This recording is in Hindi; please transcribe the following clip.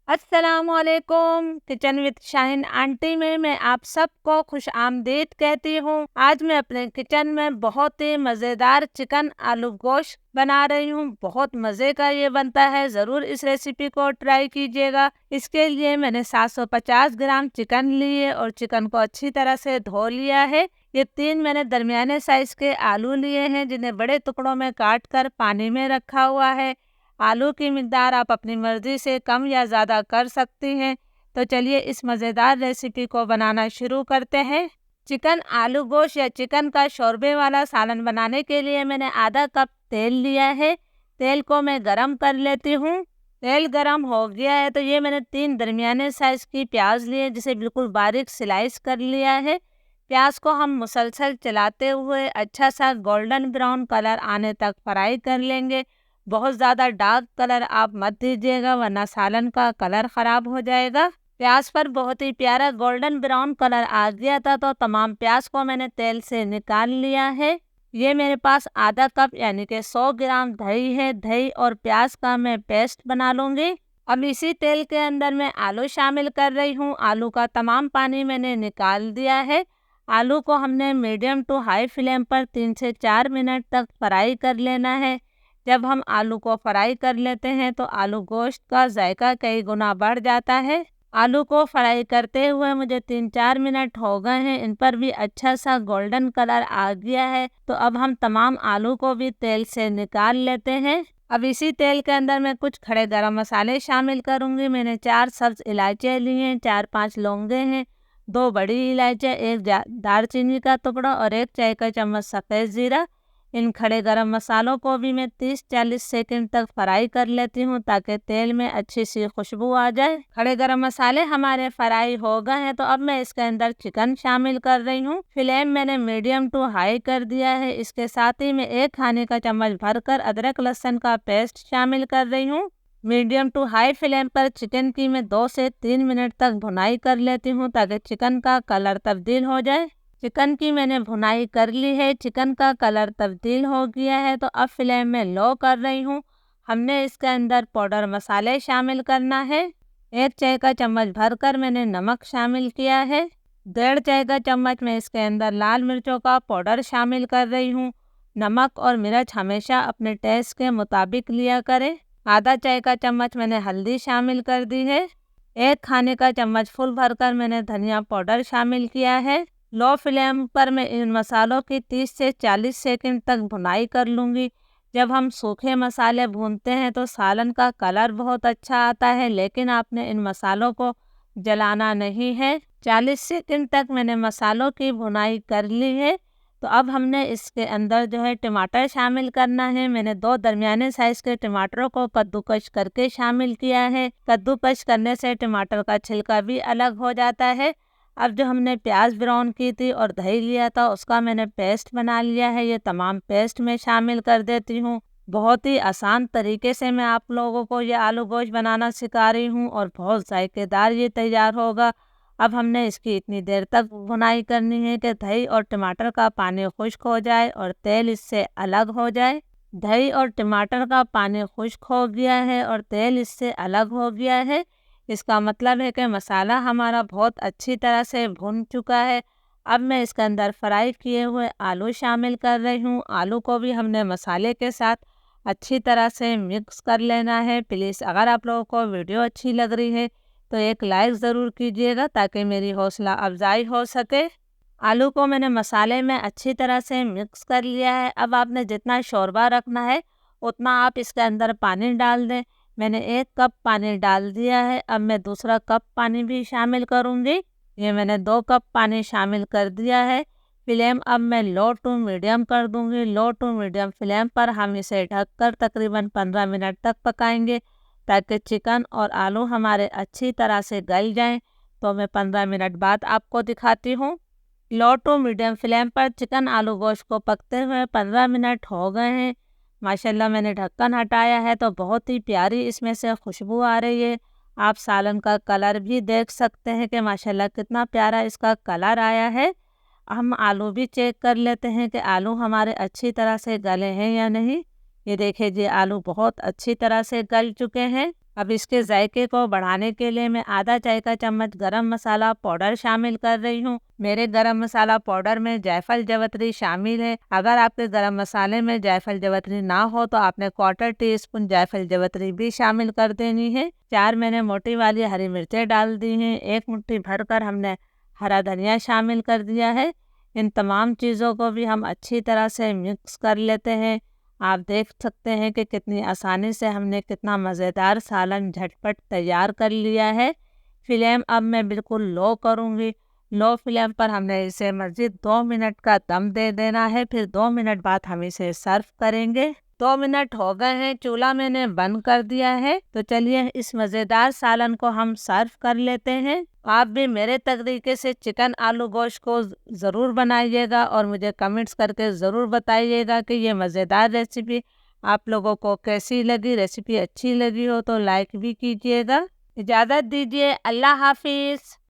अस्सलामुअलैकुम। किचन विद शाहीन आंटी में मैं आप सबको खुश आमदीद कहती हूँ। आज मैं अपने किचन में बहुत ही मज़ेदार चिकन आलू गोश्त बना रही हूँ। बहुत मज़े का ये बनता है, ज़रूर इस रेसिपी को ट्राई कीजिएगा। इसके लिए मैंने 750 ग्राम चिकन लिए और चिकन को अच्छी तरह से धो लिया है। ये 3 मैंने दरमियाने साइज के आलू लिए हैं, जिन्हें बड़े टुकड़ों में काट कर पानी में रखा हुआ है। आलू की मिकदार आप अपनी मर्ज़ी से कम या ज़्यादा कर सकती हैं। तो चलिए इस मज़ेदार रेसिपी को बनाना शुरू करते हैं। चिकन आलू गोश्त या चिकन का शोरबे वाला सालन बनाने के लिए मैंने आधा कप तेल लिया है। तेल को मैं गरम कर लेती हूँ। तेल गरम हो गया है तो ये मैंने 3 दरमियाने साइज़ की प्याज लिए, जिसे बिल्कुल बारीक स्लाइस कर लिया है। प्याज को हम मुसलसल चलाते हुए अच्छा सा गोल्डन ब्राउन कलर आने तक फ्राई कर लेंगे। बहुत ज़्यादा डार्क कलर आप मत दीजिएगा, वरना सालन का कलर ख़राब हो जाएगा। प्याज पर बहुत ही प्यारा गोल्डन ब्राउन कलर आ गया था तो तमाम प्याज को मैंने तेल से निकाल लिया है। ये मेरे पास आधा कप यानी कि 100 ग्राम दही है। दही और प्याज का मैं पेस्ट बना लूँगी। अब इसी तेल के अंदर मैं आलू शामिल कर रही हूँ। आलू का तमाम पानी मैंने निकाल दिया है। आलू को हमने मीडियम टू हाई फ्लेम पर 3 से 4 मिनट तक फ्राई कर लेना है। जब हम आलू को फ्राई कर लेते हैं तो आलू गोश्त का जायका कई गुना बढ़ जाता है। आलू को फ्राई करते हुए मुझे 3-4 मिनट हो गए हैं। इन पर भी अच्छा सा गोल्डन कलर आ गया है। तो अब हम तमाम आलू को भी तेल से निकाल लेते हैं। अब इसी तेल के अंदर मैं कुछ खड़े गरम मसाले शामिल करूंगी। मैंने 4 सब्ज इलायचियाँ ली हैं, 4-5 लौंगे हैं, 2 बड़ी इलायचियाँ, 1 दालचीनी का टुकड़ा और 1 चाय का चम्मच सफ़ेद ज़ीरा। इन खड़े गरम मसालों को भी मैं 30-40 सेकंड तक फ्राई कर लेती हूँ, ताकि तेल में अच्छी सी खुशबू आ जाए। खड़े गरम मसाले हमारे फ्राई हो गए हैं तो अब मैं इसके अंदर चिकन शामिल कर रही हूँ। फ्लेम मैंने मीडियम टू हाई कर दिया है। इसके साथ ही मैं 1 खाने का चम्मच भरकर अदरक लहसुन का पेस्ट शामिल कर रही हूँ। मीडियम टू हाई फ्लेम पर चिकन की मैं 2 से 3 मिनट तक भुनाई कर लेती हूँ, ताकि चिकन का कलर तब्दील हो जाए। चिकन की मैंने भुनाई कर ली है। चिकन का कलर तब्दील हो गया है तो अब फ्लेम में लो कर रही हूँ। हमने इसके अंदर पाउडर मसाले शामिल करना है। 1 चाय का चम्मच भरकर मैंने नमक शामिल किया है। 1.5 चाय का चम्मच मैं इसके अंदर लाल मिर्चों का पाउडर शामिल कर रही हूँ। नमक और मिर्च हमेशा अपने टेस्ट के मुताबिक लिया करें। आधा चाय का चम्मच मैंने हल्दी शामिल कर दी है। 1 खाने का चम्मच फुल भरकर मैंने धनिया पाउडर शामिल किया है। लो फ्लेम पर मैं इन मसालों की 30 से 40 सेकंड तक भुनाई कर लूँगी। जब हम सूखे मसाले भूनते हैं तो सालन का कलर बहुत अच्छा आता है, लेकिन आपने इन मसालों को जलाना नहीं है। 40 सेकंड तक मैंने मसालों की भुनाई कर ली है। तो अब हमने इसके अंदर जो है टमाटर शामिल करना है। मैंने 2 दरमियाने साइज़ के टमाटरों को कद्दूकस करके शामिल किया है। कद्दूकस करने से टमाटर का छिलका भी अलग हो जाता है। अब जो हमने प्याज ब्राउन की थी और दही लिया था, उसका मैंने पेस्ट बना लिया है। ये तमाम पेस्ट में शामिल कर देती हूँ। बहुत ही आसान तरीके से मैं आप लोगों को ये आलू गोश्त बनाना सिखा रही हूँ और बहुत जायकेदार ये तैयार होगा। अब हमने इसकी इतनी देर तक भुनाई करनी है कि दही और टमाटर का पानी खुश्क हो जाए और तेल इससे अलग हो जाए। दही और टमाटर का पानी खुश्क हो गया है और तेल इससे अलग हो गया है। इसका मतलब है कि मसाला हमारा बहुत अच्छी तरह से भुन चुका है। अब मैं इसके अंदर फ्राई किए हुए आलू शामिल कर रही हूँ। आलू को भी हमने मसाले के साथ अच्छी तरह से मिक्स कर लेना है। प्लीज़ अगर आप लोगों को वीडियो अच्छी लग रही है तो एक लाइक ज़रूर कीजिएगा, ताकि मेरी हौसला अफजाई हो सके। आलू को मैंने मसाले में अच्छी तरह से मिक्स कर लिया है। अब आपने जितना शोरबा रखना है उतना आप इसके अंदर पानी डाल दें। मैंने 1 कप पानी डाल दिया है। अब मैं दूसरा कप पानी भी शामिल करूँगी। ये मैंने 2 कप पानी शामिल कर दिया है। फ्लेम अब मैं लो टू मीडियम कर दूँगी। लो टू मीडियम फ्लेम पर हम इसे ढककर तकरीबन 15 मिनट तक पकाएंगे, ताकि चिकन और आलू हमारे अच्छी तरह से गल जाएं। तो मैं 15 मिनट बाद आपको दिखाती हूँ। लो टू मीडियम फ्लेम पर चिकन आलू गोश्त को पकते हुए 15 मिनट हो गए हैं। माशाल्लाह मैंने ढक्कन हटाया है तो बहुत ही प्यारी इसमें से खुशबू आ रही है। आप सालन का कलर भी देख सकते हैं कि माशाल्लाह कितना प्यारा इसका कलर आया है। हम आलू भी चेक कर लेते हैं कि आलू हमारे अच्छी तरह से गले हैं या नहीं। ये देखिए जी, आलू बहुत अच्छी तरह से गल चुके हैं। अब इसके जायके को बढ़ाने के लिए मैं आधा चाय का चम्मच गरम मसाला पाउडर शामिल कर रही हूँ। मेरे गरम मसाला पाउडर में जायफल जवतरी शामिल है। अगर आपके गरम मसाले में जायफल जवतरी ना हो तो आपने 1/4 टीस्पून जायफल जवतरी भी शामिल कर देनी है। 4 मैंने मोटी वाली हरी मिर्चें डाल दी हैं। 1 मुट्ठी भरकर हमने हरा धनिया शामिल कर दिया है। इन तमाम चीज़ों को भी हम अच्छी तरह से मिक्स कर लेते हैं। आप देख सकते हैं कि कितनी आसानी से हमने कितना मज़ेदार सालन झटपट तैयार कर लिया है। फ्लेम अब मैं बिल्कुल लो करूँगी। लो फ्लेम पर हमने इसे मज़ीद 2 मिनट का दम दे देना है। फिर 2 मिनट बाद हम इसे सर्व करेंगे। 2 मिनट हो गए हैं, चूल्हा मैंने बंद कर दिया है। तो चलिए इस मज़ेदार सालन को हम सर्व कर लेते हैं। आप भी मेरे तरीके से चिकन आलू गोश्त को ज़रूर बनाइएगा और मुझे कमेंट्स करके ज़रूर बताइएगा कि ये मज़ेदार रेसिपी आप लोगों को कैसी लगी। रेसिपी अच्छी लगी हो तो लाइक भी कीजिएगा। इजाज़त दीजिए, अल्लाह हाफिज़।